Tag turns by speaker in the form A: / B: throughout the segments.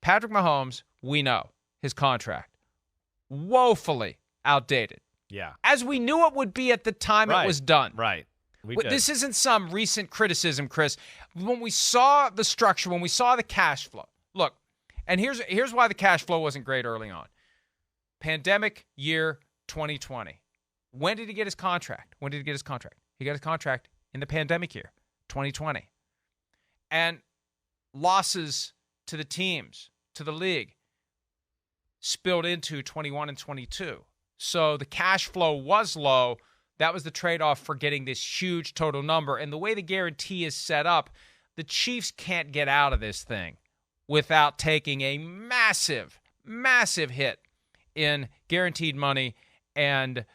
A: Patrick Mahomes, we know his contract, woefully outdated.
B: Yeah.
A: As we knew it would be at the time it was done.
B: Right.
A: This isn't some recent criticism, Chris. When we saw the structure, when we saw the cash flow, look, and here's why the cash flow wasn't great early on. Pandemic year 2020. When did he get his contract? He got his contract in the pandemic year, 2020. And losses to the teams, to the league, spilled into 21 and 22. So the cash flow was low. That was the trade-off for getting this huge total number. And the way the guarantee is set up, the Chiefs can't get out of this thing without taking a massive, massive hit in guaranteed money and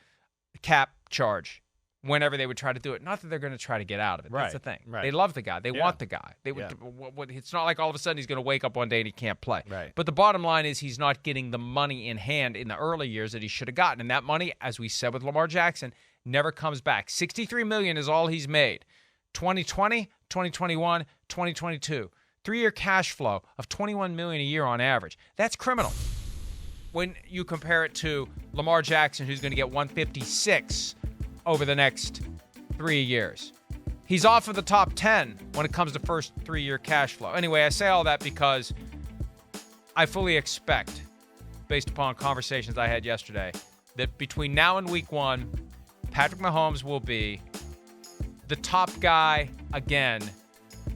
A: cap charge whenever they would try to do it. Not that they're going to try to get out of it. That's the thing.
B: Right.
A: They love the guy. They want the guy. It's not like all of a sudden he's going to wake up one day and he can't play.
B: Right.
A: But the bottom line is he's not getting the money in hand in the early years that he should have gotten. And that money, as we said with Lamar Jackson, never comes back. $63 million is all he's made. 2020, 2021, 2022. 3-year cash flow of $21 million a year on average. That's criminal. When you compare it to Lamar Jackson, who's going to get $156 over the next 3 years. He's off of the top 10 when it comes to first 3-year cash flow. Anyway, I say all that because I fully expect, based upon conversations I had yesterday, that between now and week 1, Patrick Mahomes will be the top guy again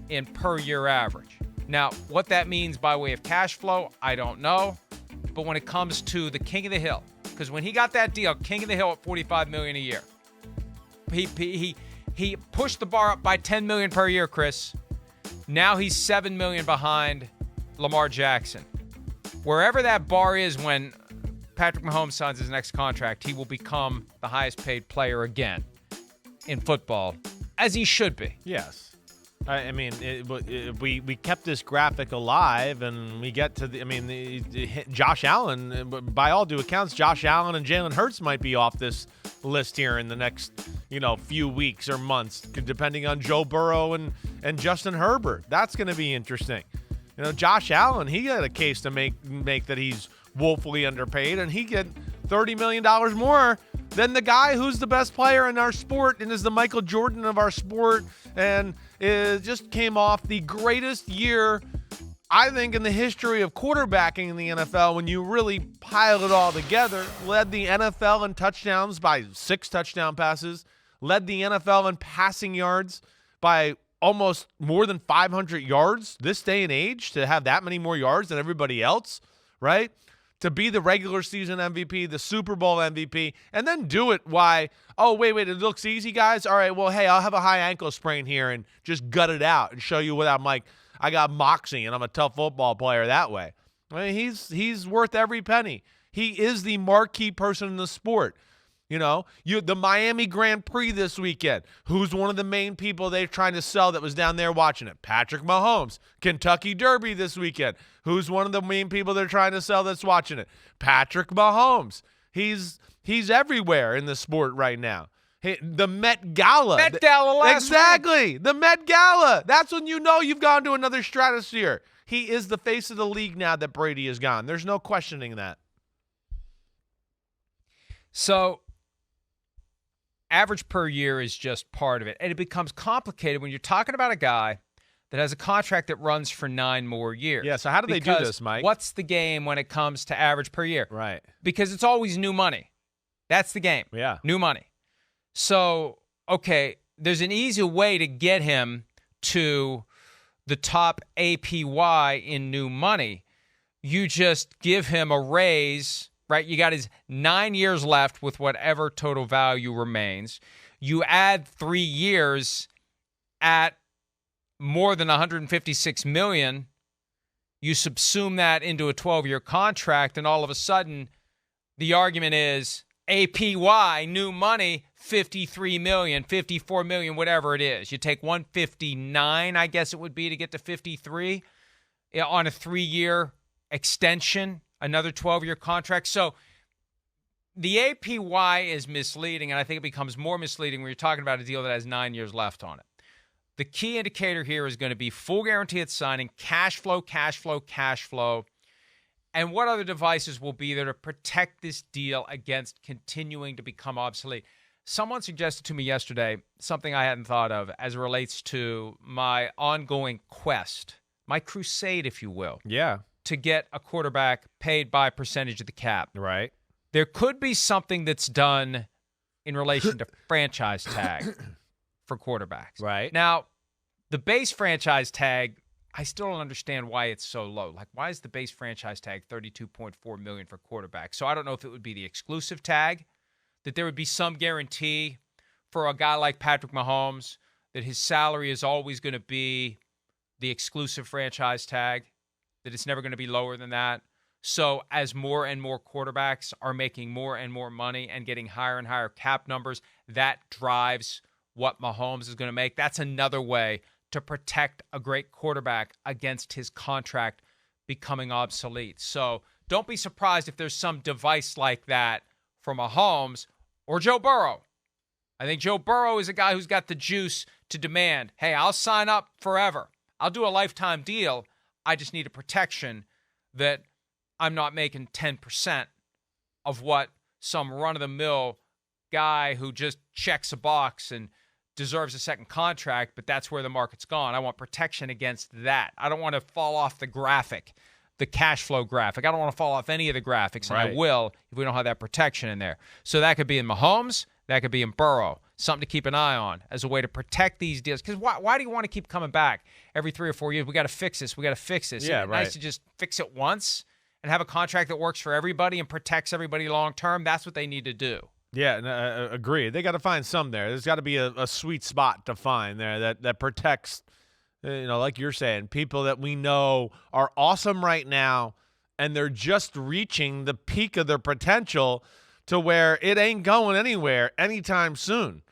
A: in per year average. Now, what that means by way of cash flow, I don't know. But when it comes to the king of the hill, because when he got that deal, king of the hill at $45 million a year, he pushed the bar up by $10 million per year, Chris. Now he's $7 million behind Lamar Jackson. Wherever that bar is when Patrick Mahomes signs his next contract, he will become the highest paid player again in football, as he should be.
B: Yes. I mean, we kept this graphic alive, and we get to Josh Allen. By all due accounts, Josh Allen and Jalen Hurts might be off this list here in the next few weeks or months, depending on Joe Burrow and Justin Herbert. That's going to be interesting. Josh Allen, he got a case to make that he's woefully underpaid, and he get $30 million more than the guy who's the best player in our sport and is the Michael Jordan of our sport, and it just came off the greatest year, I think, in the history of quarterbacking in the NFL when you really pile it all together. Led the NFL in touchdowns by 6 touchdown passes, led the NFL in passing yards by almost more than 500 yards this day and age, to have that many more yards than everybody else, right? To be the regular season MVP, the Super Bowl MVP, and then do it wait, it looks easy, guys? All right, well, hey, I'll have a high ankle sprain here and just gut it out and show you what I'm like. I got moxie, and I'm a tough football player that way. I mean, he's worth every penny. He is the marquee person in the sport. The Miami Grand Prix this weekend. Who's one of the main people they're trying to sell that was down there watching it? Patrick Mahomes. Kentucky Derby this weekend. Who's one of the main people they're trying to sell that's watching it? Patrick Mahomes. He's everywhere in the sport right now. The Met Gala.
A: Met Gala last
B: Exactly. The Met Gala. That's when you've gone to another stratosphere. He is the face of the league now that Brady is gone. There's no questioning that.
A: So average per year is just part of it. And it becomes complicated when you're talking about a guy that has a contract that runs for 9 more years.
B: Yeah, so how do they do this, Mike?
A: What's the game when it comes to average per year?
B: Right.
A: Because it's always new money. That's the game.
B: Yeah.
A: New money. So, okay, there's an easy way to get him to the top APY in new money. You just give him a raise, right? You got his 9 years left with whatever total value remains. You add 3 years at more than $156 million. You subsume that into a 12-year contract, and all of a sudden, the argument is APY, new money, $53 million, $54 million, whatever it is. You take 159, I guess it would be, to get to 53 on a 3-year extension, another 12-year contract. So the APY is misleading, and I think it becomes more misleading when you're talking about a deal that has 9 years left on it. The key indicator here is going to be full guarantee at signing, cash flow, cash flow, cash flow. And what other devices will be there to protect this deal against continuing to become obsolete? Someone suggested to me yesterday something I hadn't thought of as it relates to my ongoing quest, my crusade, if you will, to get a quarterback paid by percentage of the cap.
B: Right.
A: There could be something that's done in relation to franchise tag for quarterbacks.
B: Right.
A: Now, the base franchise tag, I still don't understand why it's so low. Like, why is the base franchise tag $32.4 million for quarterbacks? So I don't know if it would be the exclusive tag, that there would be some guarantee for a guy like Patrick Mahomes that his salary is always going to be the exclusive franchise tag, that it's never going to be lower than that. So as more and more quarterbacks are making more and more money and getting higher and higher cap numbers, that drives what Mahomes is going to make. That's another way to protect a great quarterback against his contract becoming obsolete. So don't be surprised if there's some device like that for Mahomes or Joe Burrow. I think Joe Burrow is a guy who's got the juice to demand, hey, I'll sign up forever. I'll do a lifetime deal. I just need a protection that I'm not making 10% of what some run-of-the-mill guy who just checks a box and deserves a second contract, but that's where the market's gone. I want protection against that. I don't want to fall off the graphic, the cash flow graphic. I don't want to fall off any of the graphics, and I will if we don't have that protection in there. So that could be in Mahomes. That could be in Burrow. Something to keep an eye on as a way to protect these deals. Because why do you want to keep coming back every 3 or 4 years? We got to fix this. We got to fix this.
B: Yeah,
A: Isn't it nice to just fix it once and have a contract that works for everybody and protects everybody long term? That's what they need to do.
B: Yeah, agree. They got to find some there. There's got to be a sweet spot to find there that protects, like you're saying, people that we know are awesome right now, and they're just reaching the peak of their potential to where it ain't going anywhere anytime soon.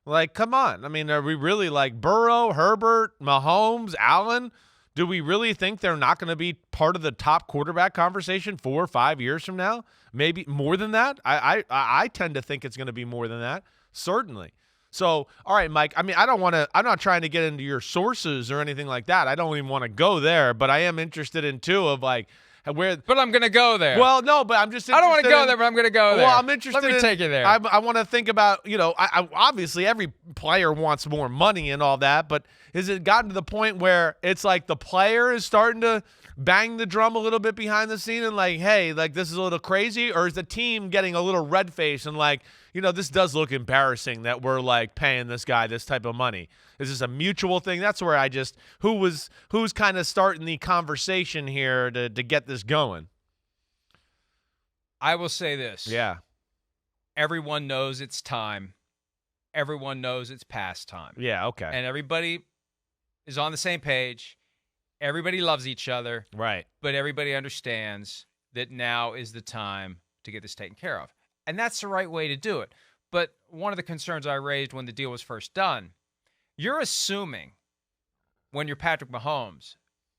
B: Like, come on. I mean, are we really like Burrow, Herbert, Mahomes, Allen? Do we really think they're not going to be part of the top quarterback conversation 4 or 5 years from now? Maybe more than that? I tend to think it's going to be more than that. Certainly. So, all right, Mike, I mean, I'm not trying to get into your sources or anything like that. I don't even want to go there, but I am interested in
A: But I'm going to go there.
B: Well, no, but I'm just interested.
A: I don't want to go there, but I'm going to go there.
B: Well, I'm interested.
A: Let me take you there.
B: I want to think about, obviously every player wants more money and all that, but has it gotten to the point where it's like the player is starting to bang the drum a little bit behind the scene and like, hey, like this is a little crazy? Or is the team getting a little red face and like, this does look embarrassing that we're like paying this guy this type of money? Is this a mutual thing? That's where who's kind of starting the conversation here to get this going?
A: I will say this.
B: Yeah.
A: Everyone knows it's time. Everyone knows it's past time.
B: Yeah, okay.
A: And everybody is on the same page. Everybody loves each other.
B: Right.
A: But everybody understands that now is the time to get this taken care of. And that's the right way to do it. But one of the concerns I raised when the deal was first done, you're assuming when you're Patrick Mahomes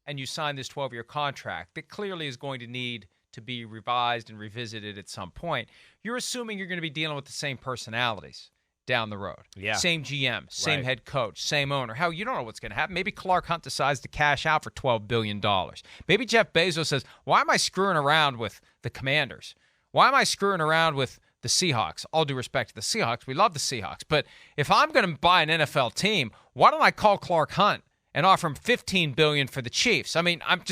A: and you sign this 12-year contract that clearly is going to need to be revised and revisited at some point, you're assuming you're going to be dealing with the same personalities down the road.
B: Yeah.
A: Same GM, same head coach, same owner. Hell, you don't know what's going to happen. Maybe Clark Hunt decides to cash out for $12 billion. Maybe Jeff Bezos says, why am I screwing around with the Commanders? Why am I screwing around with the Seahawks? All due respect to the Seahawks. We love the Seahawks. But if I'm going to buy an NFL team, why don't I call Clark Hunt and offer him $15 billion for the Chiefs? I mean, I'm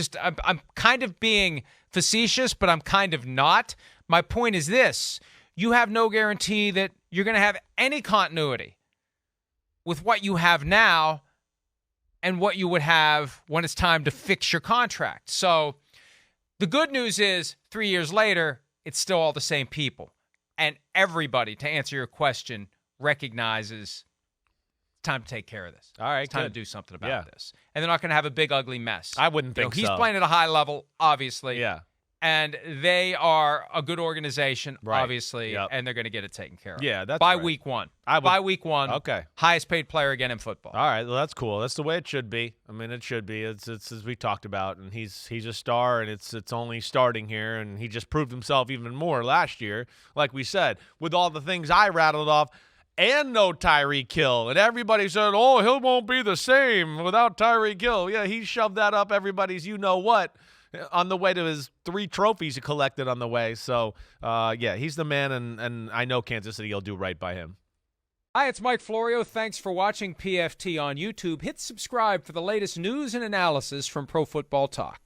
A: kind of being facetious, but I'm kind of not. My point is this. You have no guarantee that you're going to have any continuity with what you have now and what you would have when it's time to fix your contract. So the good news is 3 years later, it's still all the same people. And everybody, to answer your question, recognizes it's time to take care of this.
B: All right,
A: it's time to do something about this. And they're not going to have a big, ugly mess.
B: I wouldn't think
A: He's
B: so.
A: playing at a high level, obviously.
B: Yeah.
A: And they are a good organization,
B: Right.
A: obviously,
B: Yep.
A: and they're going to get it taken care of.
B: Yeah, that's
A: by
B: right.
A: week one.
B: I would-
A: By week one.
B: Okay.
A: Highest paid player again in football.
B: All right, well, that's cool. That's the way it should be. I mean, it should be. It's as we talked about, and he's a star, and it's only starting here, and he just proved himself even more last year. Like we said, with all the things I rattled off, and no Tyreek Hill, and everybody said, "Oh, he won't be the same without Tyreek Hill." Yeah, he shoved that up everybody's you know what on the way to his 3 trophies he collected on the way. So, yeah, he's the man, and I know Kansas City will do right by him.
A: Hi, it's Mike Florio. Thanks for watching PFT on YouTube. Hit subscribe for the latest news and analysis from Pro Football Talk.